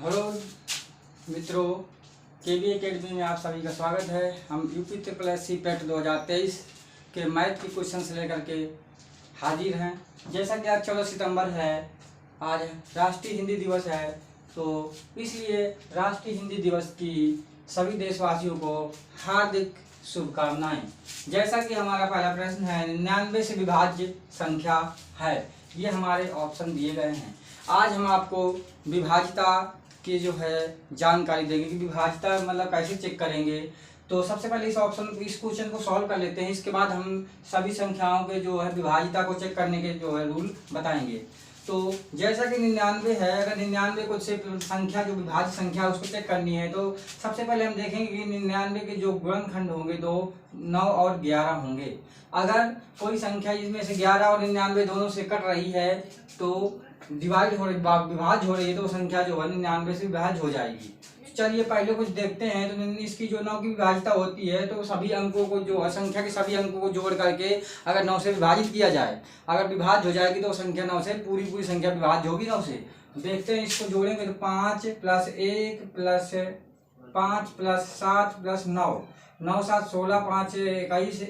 Hello मित्रों, केवी academy में आप सभी का स्वागत है। हम यूपी ट्रिपल एस सी पेट 2023 के मैथ की क्वेश्चन से लेकर के हाजिर हैं। जैसा कि आज 14 सितंबर है, आज राष्ट्रीय हिंदी दिवस है, तो इसलिए राष्ट्रीय हिंदी दिवस की सभी देशवासियों को हार्दिक शुभकामनाएं। जैसा कि हमारा पहला प्रश्न है, 99 से विभाज्य संख्या है। ये हमारे ऑप्शन दिए गए हैं। आज हम आपको विभाज्यता की जो है जानकारी देंगे कि विभाज्यता मतलब कैसे चेक करेंगे। तो सबसे पहले इस क्वेश्चन को सॉल्व कर लेते हैं। इसके बाद हम सभी संख्याओं के जो है विभाज्यता को चेक करने के जो है रूल बताएंगे। तो जैसा कि 99 है, अगर 99 को से संख्या जो विभाज्य संख्या है उसको चेक करनी है, तो सबसे पहले हम देखेंगे कि 99 के जो गुणनखंड होंगे दो 9 और 11 होंगे। अगर कोई संख्या जिसमें से 11 और 99 दोनों से कट रही है तो विभाज्य हो रही है, तो संख्या जो है 99 से विभाज्य हो जाएगी। चलिए पहले कुछ देखते हैं। तो इसकी जो 9 की विभाज्यता होती है, तो सभी अंकों को जो है संख्या के सभी अंकों को जोड़ करके अगर 9 से विभाजित किया जाए, अगर विभाज्य हो जाएगी तो संख्या 9 से पूरी संख्या विभाज्य होगी 9 से। देखते हैं, इसको जोड़ेंगे तो 5 + 1 + 5 + 7 + 9, 9 7 16, 5 21,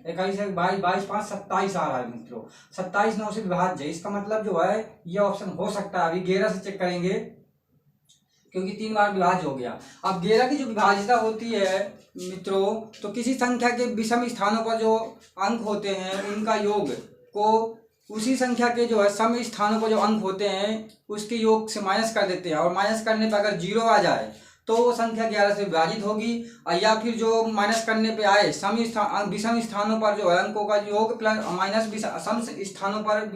21 22, 22 5 27 आ रहा है मित्रों। 27 9 से विभाज्य है। इसका मतलब जो है ये ऑप्शन हो सकता है। अभी 11 से चेक करेंगे क्योंकि 3 बार विभाज्य हो गया। अब 11 की जो विभाज्यता होती है मित्रों, तो किसी संख्या के विषम स्थानों पर जो अंक होते हैं उनका योग को उसी संख्या के जो है सम स्थानों पर जो अंक होते हैं उसके योग से माइनस कर देते हैं, और माइनस करने पर अगर 0 आ जाए तो वो संख्या 11 से विभाजित होगी। या फिर जो माइनस करने पे आए विषम स्थानों पर जो है अंकों का योग प्लस माइनस सम स्थानों पर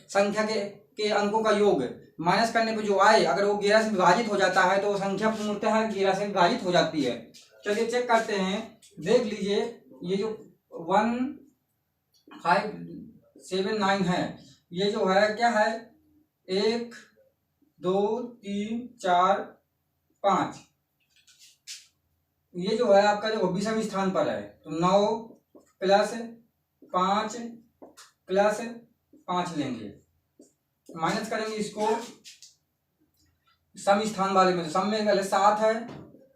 संख्या के अंकों का योग माइनस करने पे जो आए, अगर वो 11 से विभाजित हो जाता है तो वो संख्या पूर्णतः 11 से विभाजित हो जाती है। चलिए चेक करते हैं। देख लीजिए, ये जो 1579 है, ये जो है क्या है, 1 2 3 4 5, ये जो है आपका जो विषम स्थान पर है, तो 9 + 5 + 5 लेंगे, माइनस करेंगे इसको सम स्थान वाले में। तो सम में पहले 7 है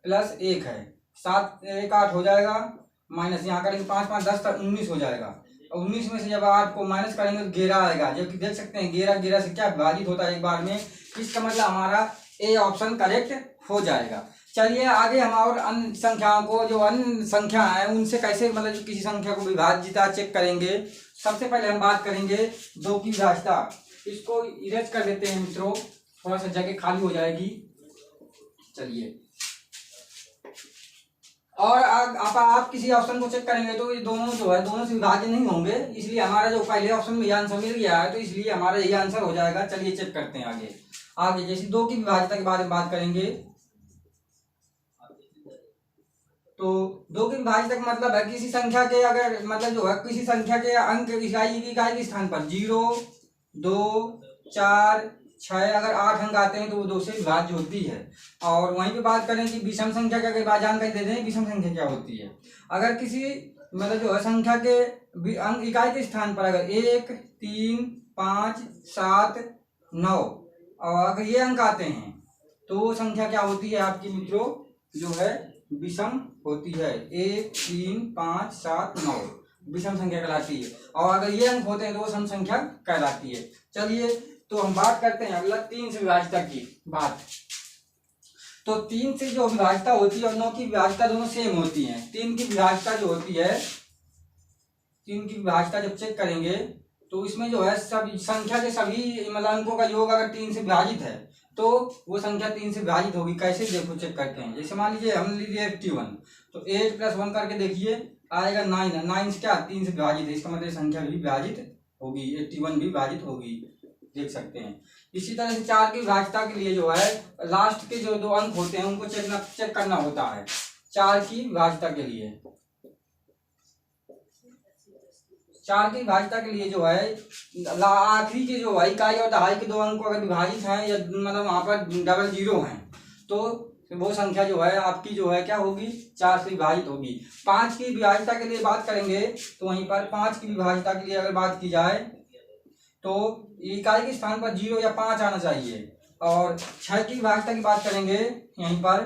+ 1 है, 7 1 8 हो जाएगा, माइनस यहाँ करेंगे 5 5 10 तक 19 हो जाएगा। 19 में से जब 8 को माइनस करेंगे तो 11 आएगा। जबकि देख सकते हैं 11 से क्या विभाजित होता है एक बार में। इसका मतलब हमारा ए ऑप्शन करेक्ट हो जाएगा। चलिए आगे हम और अन्य संख्याओं को, जो अन्य संख्या है उनसे कैसे मतलब किसी संख्या को विभाज्यता चेक करेंगे। सबसे पहले हम बात करेंगे 2 की विभाज्यता। इसको इरेज कर देते हैं मित्रों, थोड़ा सा जगह खाली हो जाएगी। चलिए, और आप किसी ऑप्शन को चेक करेंगे तो ये दोनों जो है दोनों से विभाज्य नहीं होंगे, इसलिए हमारा जो पहले ऑप्शन में ये आंसर मिल गया है, तो इसलिए हमारा यही आंसर हो जाएगा। चलिए चेक करते हैं आगे जैसे 2 की विभाज्यता के बारे में बात करेंगे। तो 2 की विभाज्यता का मतलब है किसी संख्या के अगर मतलब जो है किसी संख्या के अंक इकाई के स्थान पर 0 2 4 6 अगर 8 अंक आते हैं तो वो 2 से विभाज्य होती है। और वहीं पे बात करें कि विषम संख्या का अगर जानकारी दे दें, विषम संख्या क्या होती है। अगर किसी मतलब जो है संख्या के अंक इकाई के स्थान पर अगर 1 3 5 7 9 और अगर ये अंक आते हैं तो वो संख्या क्या होती है आपकी मित्रों, जो है विषम होती है। 1 3 5 7 9 विषम संख्या कहलाती है, और अगर ये अंक होते हैं तो वो सम संख्या कहलाती है। चलिए तो हम बात करते हैं अगला 3 से विभाज्यता की बात। तो 3 से जो विभाज्यता होती है और 9 की विभाज्यता दोनों सेम होती है। 3 की विभाज्यता जो होती है, 3 की विभाज्यता जब चेक करेंगे तो इसमें जो है सभी संख्या के सभी मतलब अंकों का योग अगर 3 से विभाजित है तो वो संख्या 3 से विभाजित होगी। कैसे देखो चेक करते हैं। जैसे मान लीजिए हम लीजिए 81, तो 8 + 1 करके देखिए आएगा 9। 9 से क्या 3 से विभाजित है, इसका मतलब संख्या भी विभाजित होगी, 81 भी विभाजित होगी, देख सकते हैं। इसी तरह से 4 की विभाज्यता के लिए जो है लास्ट के जो 2 अंक होते हैं उनको चेक करना होता है। 4 की विभाज्यता के लिए 4 की विभाज्यता के लिए जो है आखिरी के जो है इकाई और दहाई के 2 अंक अगर विभाजित हैं या मतलब वहां पर डबल 0 हैं तो वो संख्या जो है आपकी जो है क्या होगी, 4 से विभाजित होगी। 5 की विभाज्यता के लिए बात करेंगे तो वहीं पर 5 की विभाज्यता के लिए अगर बात की जाए तो इकाई के स्थान पर 0 या 5 आना चाहिए, और 6 की विभाज्यता की बात करेंगे यहीं पर,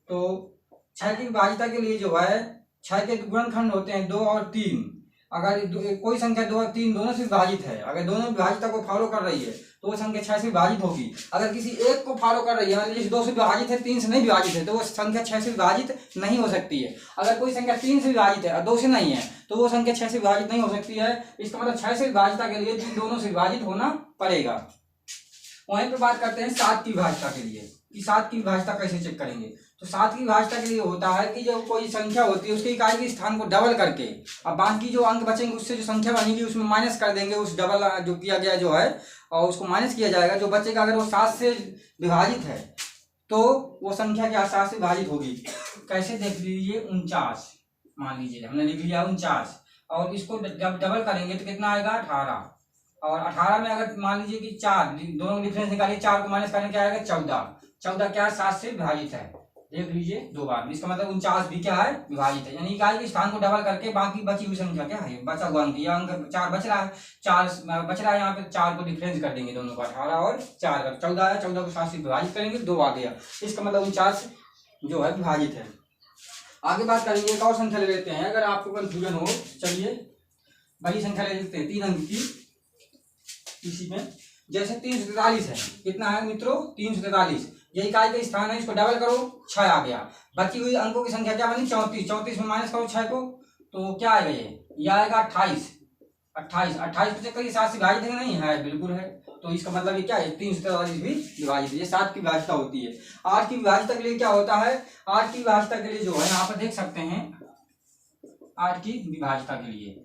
तो 6 की विभाज्यता के लिए जो है 6 के गुणनखंड होते हैं 2 और 3। अगर कोई संख्या 2 और 3 दोनों से विभाजित है, अगर दोनों विभाज्यता को फॉलो कर रही है तो वो संख्या 6 से विभाजित होगी। अगर किसी एक को फॉलो कर रही है, मान लीजिए 2 से विभाजित है, 3 से नहीं विभाजित है, तो वो संख्या 6 से विभाजित नहीं हो सकती है। अगर कोई संख्या 3 से विभाजित है और 2 से नहीं है तो वो संख्या 6 से विभाजित नहीं हो सकती है। इसका मतलब 6 से विभाज्यता के लिए जिन दोनों से विभाजित होना पड़ेगा। वहीं पर बात करते हैं 7 की विभाज्यता के लिए कि 7 की विभाज्यता कैसे चेक करेंगे। तो 7 की विभाज्यता के लिए होता है कि जब कोई संख्या होती है उसके इकाई के स्थान को डबल करके, अब बाकी जो अंक बचेंगे उससे जो संख्या बनेगी उसमें माइनस कर देंगे, उस डबल जो किया गया जो है और उसको माइनस किया जाएगा। जो बचेगा अगर वो 7 से विभाजित है तो वो संख्या क्या 7 से विभाजित होगी। कैसे देख लीजिए, 49 मान लीजिए हमने लिख लिया 49 और इसको जब डबल करेंगे तो कितना आएगा 18, और 18 में अगर मान लीजिए कि 4 दोनों डिफरेंस निकालिए, 4 को माइनस करने क्या आएगा 14। 14 क्या 7 से विभाजित है, देख लीजिए 2 बार। इसका मतलब 49 भी क्या है विभाजित है, यानी इकाई के स्थान को डबल करके बाकी बची हुई संख्या क्या है, बचा हुआ अंक, यह अंक 4 बच रहा है, 4 बच रहा है यहाँ पे, 4 को डिफरेंस कर देंगे दोनों का, 18 और 4 का 14 है, 14 को 7 से विभाजित करेंगे 2 आ गया। इसका मतलब 49 जो है विभाजित है। आगे बात करेंगे, एक और संख्या ले लेते हैं, अगर आपको कंफ्यूजन हो चलिए बड़ी संख्या ले लेते हैं 3 अंक की इसी में। जैसे 343 है, कितना है मित्रों 343, ये इकाई का स्थान है, इसको डबल करो 6 आ गया। बची हुई अंकों की संख्या क्या बनी 34, 34 में माइनस करो 6 को तो क्या आएगा, ये आएगा 28। 28 को चेक करिए 7 से विभाजित है नहीं है, बिल्कुल है, तो इसका मतलब ये क्या है 343 भी विभाजित है। ये 7 की विभाज्यता होती है। 8 की विभाज्यता के लिए क्या होता है, 8 की विभाज्यता के लिए जो है यहाँ पर देख सकते हैं, 8 की विभाज्यता के लिए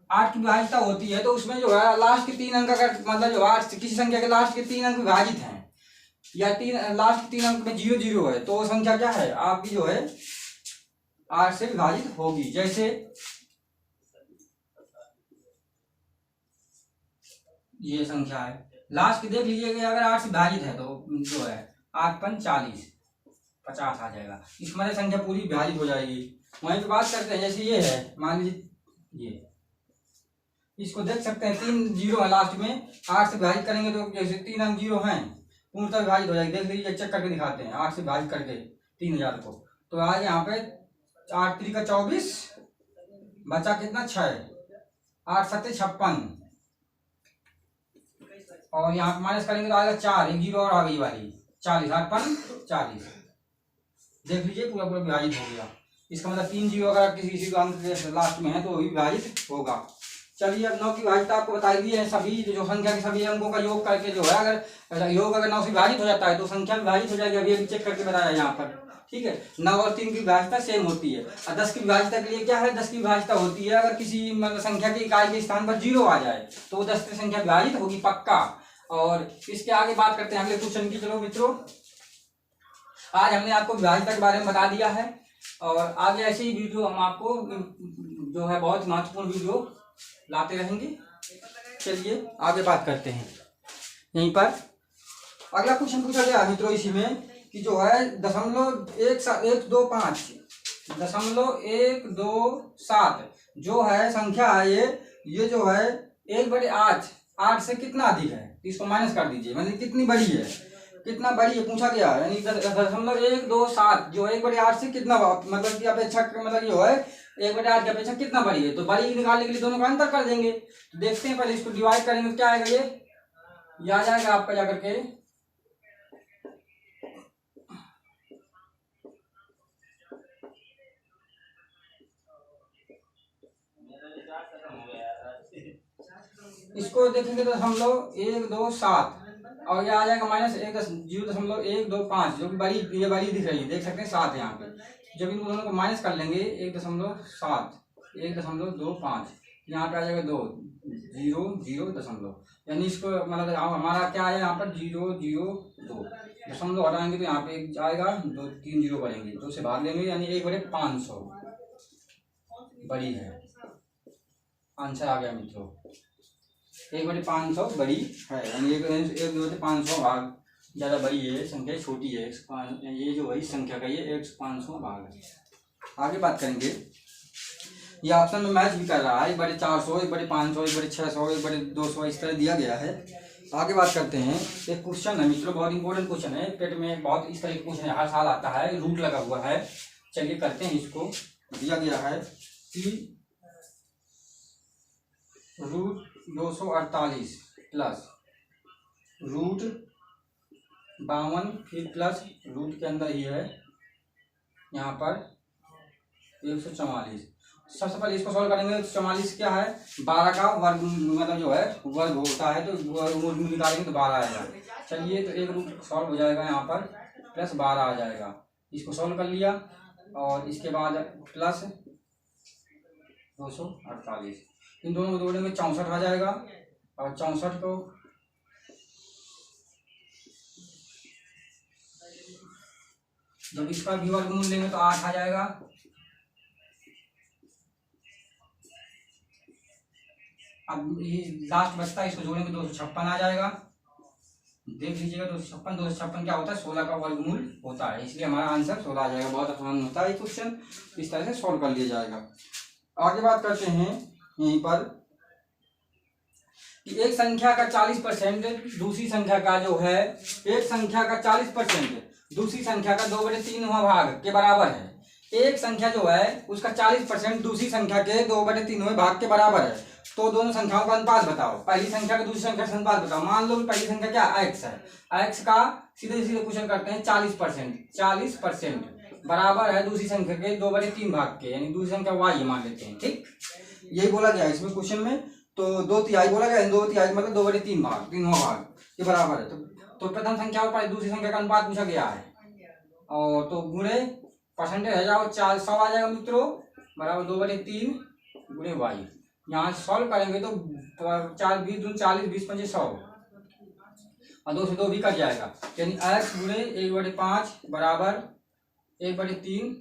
8 की विभाज्यता होती है तो उसमें जो है लास्ट के 3 अंक, अगर मतलब जो 8 किसी संख्या के लास्ट के 3 अंक विभाजित हैं या लास्ट के 3 अंक में 0 0 है तो वो संख्या क्या है आपकी जो है 8 से विभाजित होगी। जैसे ये संख्या है लास्ट की देख लीजिएगा, अगर 8 से विभाजित है तो जो है 8 पंच 40, 50 आ जाएगा। इसमें मतलब संख्या पूरी विभाजित हो जाएगी। वहीं पे बात करते हैं, जैसे ये है मान लीजिए, ये इसको देख सकते हैं 3 0 है लास्ट में, 8 से विभाजित करेंगे तो जैसे 3 अंक 0 हैं पूर्णतः विभाजित हो जाएगी। देख लीजिए चेक करके दिखाते हैं, 8 से विभाजित करके 3000 को तो आज यहाँ पे 8 3 का 24, बचा कितना 6, 8 7 56 और यहाँ पे माइनस करेंगे तो आएगा 4, एक 0 और आ गई वाली 40, 8 5 40, देख लीजिए पूरा पूरा विभाजित हो गया। इसका मतलब 3 0 अगर किसी अंक के लास्ट में है तो वही विभाजित होगा। चलिए अब 9 की विभाज्यता आपको बताई दी है, सभी जो संख्या के सभी अंकों का योग करके जो है अगर योग अगर 9 से विभाजित हो जाता है तो संख्या विभाजित हो जाएगी। अभी चेक करके बताया यहाँ पर, ठीक है। 9 और 3 की विभाज्यता सेम होती है। और 10 की विभाज्यता के लिए क्या है, 10 की विभाज्यता होती है अगर किसी मतलब संख्या की इकाई के स्थान पर 0 आ जाए तो 10 की संख्या विभाजित होगी पक्का। और इसके आगे बात करते हैं अगले क्वेश्चन की। चलो मित्रों, आज हमने आपको विभाज्यता के बारे में बता दिया है और आगे ऐसे ही वीडियो हम आपको जो है बहुत महत्वपूर्ण वीडियो लाते रहेंगे। चलिए आगे बात करते हैं। यहीं पर अगला क्वेश्चन पूछा गया मित्रों इसी में कि जो है 0.127 जो है संख्या है ये जो है 1/8 से कितना अधिक है, इसको माइनस कर दीजिए, मतलब कितनी बड़ी है, कितना बड़ी है पूछा गया है। यानी 0.127 जो 1/8 से कितना मतलब की अपेक्षा मतलब जो है 1/8 की अपेक्षा कितना बड़ी है, तो बड़ी निकालने के लिए दोनों का अंतर कर देंगे। तो देखते हैं, पहले इसको डिवाइड करेंगे तो क्या आएगा, ये आ जाएगा आपका जाकर के 0.127 और ये आ जाएगा -0.125 जो कि बड़ी ये बड़ी दिख रही है, देख सकते हैं 7 यहाँ पे। जब इन दोनों को माइनस कर लेंगे 1.7 1.25 यहाँ पे आ जाएगा 2 0 0 यानी इसको मतलब हमारा क्या है यहाँ पर 0 0 2 दशमलव हटाएंगे तो यहाँ पे एक आएगा 2 3 0 बढ़ेंगे, 2 से भाग देंगे यानी 1/500 बड़ी है। आंसर आ गया मित्रों, 1/500 बड़ी है, यानी 1/500 भाग ज़्यादा बड़ी है, संख्या छोटी है। ये जो है इस संख्या का ये 1/500 भाग है। आगे बात करेंगे, ये ऑप्शन में मैच भी कर रहा है 1/400 1/500 1/600 1/200 इस तरह दिया गया है। आगे बात करते हैं। एक क्वेश्चन है मित्रों, बहुत इंपॉर्टेंट क्वेश्चन है, पेट में बहुत इस तरह के क्वेश्चन हर साल आता है, रूट लगा हुआ है। चलिए करते हैं इसको। दिया गया है कि रूट 248 प्लस रूट 52 फिर प्लस रूट के अंदर ही है यहाँ पर 144। सबसे पहले इसको सॉल्व करेंगे। 44 क्या है, 12 का वर्ग, मतलब जो है वर्ग होता है, तो वर्ग निकालेंगे तो 12 आएगा। चलिए तो एक रूट सॉल्व हो जाएगा यहाँ पर, प्लस 12 आ जाएगा। इसको सॉल्व कर लिया और इसके बाद प्लस 248, इन दोनों को जोड़ेंगे 64 आ जाएगा। और 64 को जब इसका भी वर्गमूल लेंगे तो 8 आ जाएगा। अब ये लास्ट बचता है, इसको जोड़ेंगे 256 आ जाएगा। देख लीजिएगा 256 क्या होता है, 16 का वर्गमूल होता है, इसलिए हमारा आंसर 16 आ जाएगा। बहुत आसान होता है ये क्वेश्चन, इस तरह से सॉल्व कर लिया जाएगा। आगे बात करते हैं यहीं पर कि एक संख्या का 40% दूसरी संख्या का जो है, एक संख्या का 40% दूसरी संख्या का 2/3 भाग के बराबर है। एक संख्या जो है उसका 40% दूसरी संख्या के 2/3 भाग के बराबर है, तो दोनों संख्याओं का अनुपात बताओ। पहली संख्या का दूसरी संख्या का अनुपात बताओ। मान लो कि पहली संख्या क्या x है, x का सीधे सीधे क्वेश्चन करते हैं 40% बराबर है दूसरी संख्या के 2/3 भाग के, यानी दूसरी संख्या y मान लेते हैं। ठीक, यही बोला गया इसमें क्वेश्चन में, तो 2/3 बोला गया, 2/3 मतलब 2/3 भाग, 3वां भाग के बराबर है। तो प्रथम संख्या और दूसरी संख्या का अनुपात पूछा गया है, और तो गुणे परसेंटेज है जाओ 100 आ जाएगा मित्रों, बराबर 2/3 गुणे y। यहाँ सॉल्व करेंगे तो 4 20 दूनी 40, 20 पंजे 100, और 2 से 2 भी कट जाएगा, यानी x गुणे 1/5 बराबर 1/3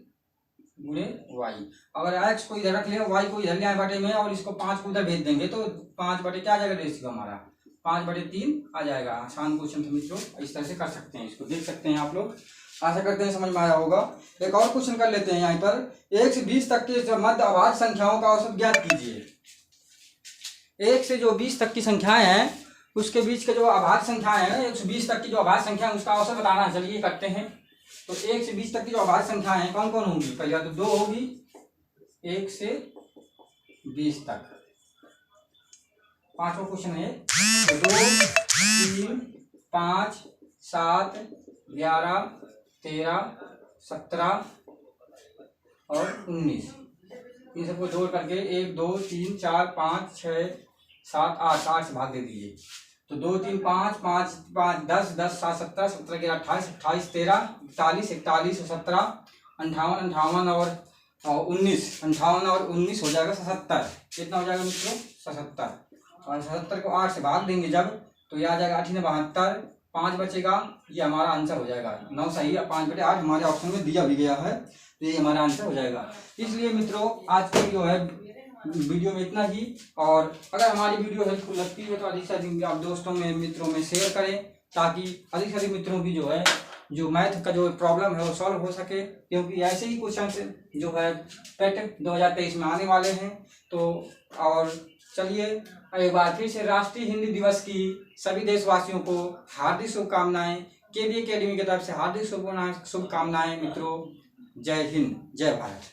गुणे y। अगर x को इधर रख लें, y को इधर ले आए बटे में, और इसको 5 को उधर भेज देंगे तो 5 बटे क्या आ जाएगा रेशियो हमारा, 5/3 आ जाएगा। आसान क्वेश्चन था मित्रों, इस तरह से कर सकते हैं, इसको देख सकते हैं आप लोग। आशा करते हैं समझ में आया होगा। एक और क्वेश्चन कर लेते हैं यहाँ पर। 1 से 20 तक के मध्य अभाज्य संख्याओं का औसत ज्ञात कीजिए। 1 से जो 20 तक की संख्याएं हैं उसके बीच के जो अभाज्य संख्याएं हैं, 1 से 20 तक की जो अभाज्य संख्या है उसका औसत बताना है। चलिए करते हैं। तो 1 से 20 तक की जो अभाज्य संख्याएं हैं कौन कौन होंगी, पहले तो 2 होगी 1 से 20 तक। पांचवा क्वेश्चन है 2 3 5 7 11 13 17 और 19, इन सबको जोड़ करके 1 2 3 4 5 6 7 8 से भाग दे दीजिए। तो 2 3 5 5 5 10 10 7 17 17 11 28 28 13 41 41 17 58 58 और 19 58 और 19 हो जाएगा 77। कितना हो जाएगा मित्रों 77, और 77 को 8 से भाग देंगे जब, तो ये आ जाएगा 8 में 72, 5 बचेगा, ये हमारा आंसर हो जाएगा। 9 सही है, 5/8 हमारे ऑप्शन में दिया भी गया है, तो ये हमारा आंसर हो जाएगा। इसलिए मित्रों आज की जो है वीडियो में इतना ही, और अगर हमारी वीडियो हेल्पफुल लगती है तो अधिक से अधिक आप दोस्तों में मित्रों में शेयर करें, ताकि अधिक से अधिक मित्रों की जो है जो मैथ का जो प्रॉब्लम है वो सॉल्व हो सके, क्योंकि ऐसे ही क्वेश्चन जो है पेट 2023 में आने वाले हैं। तो और चलिए एक बार फिर से राष्ट्रीय हिंदी दिवस की सभी देशवासियों को हार्दिक शुभकामनाएं। केबी एकेडमी की तरफ से हार्दिक शुभकामनाएं मित्रों। जय हिंद, जय भारत।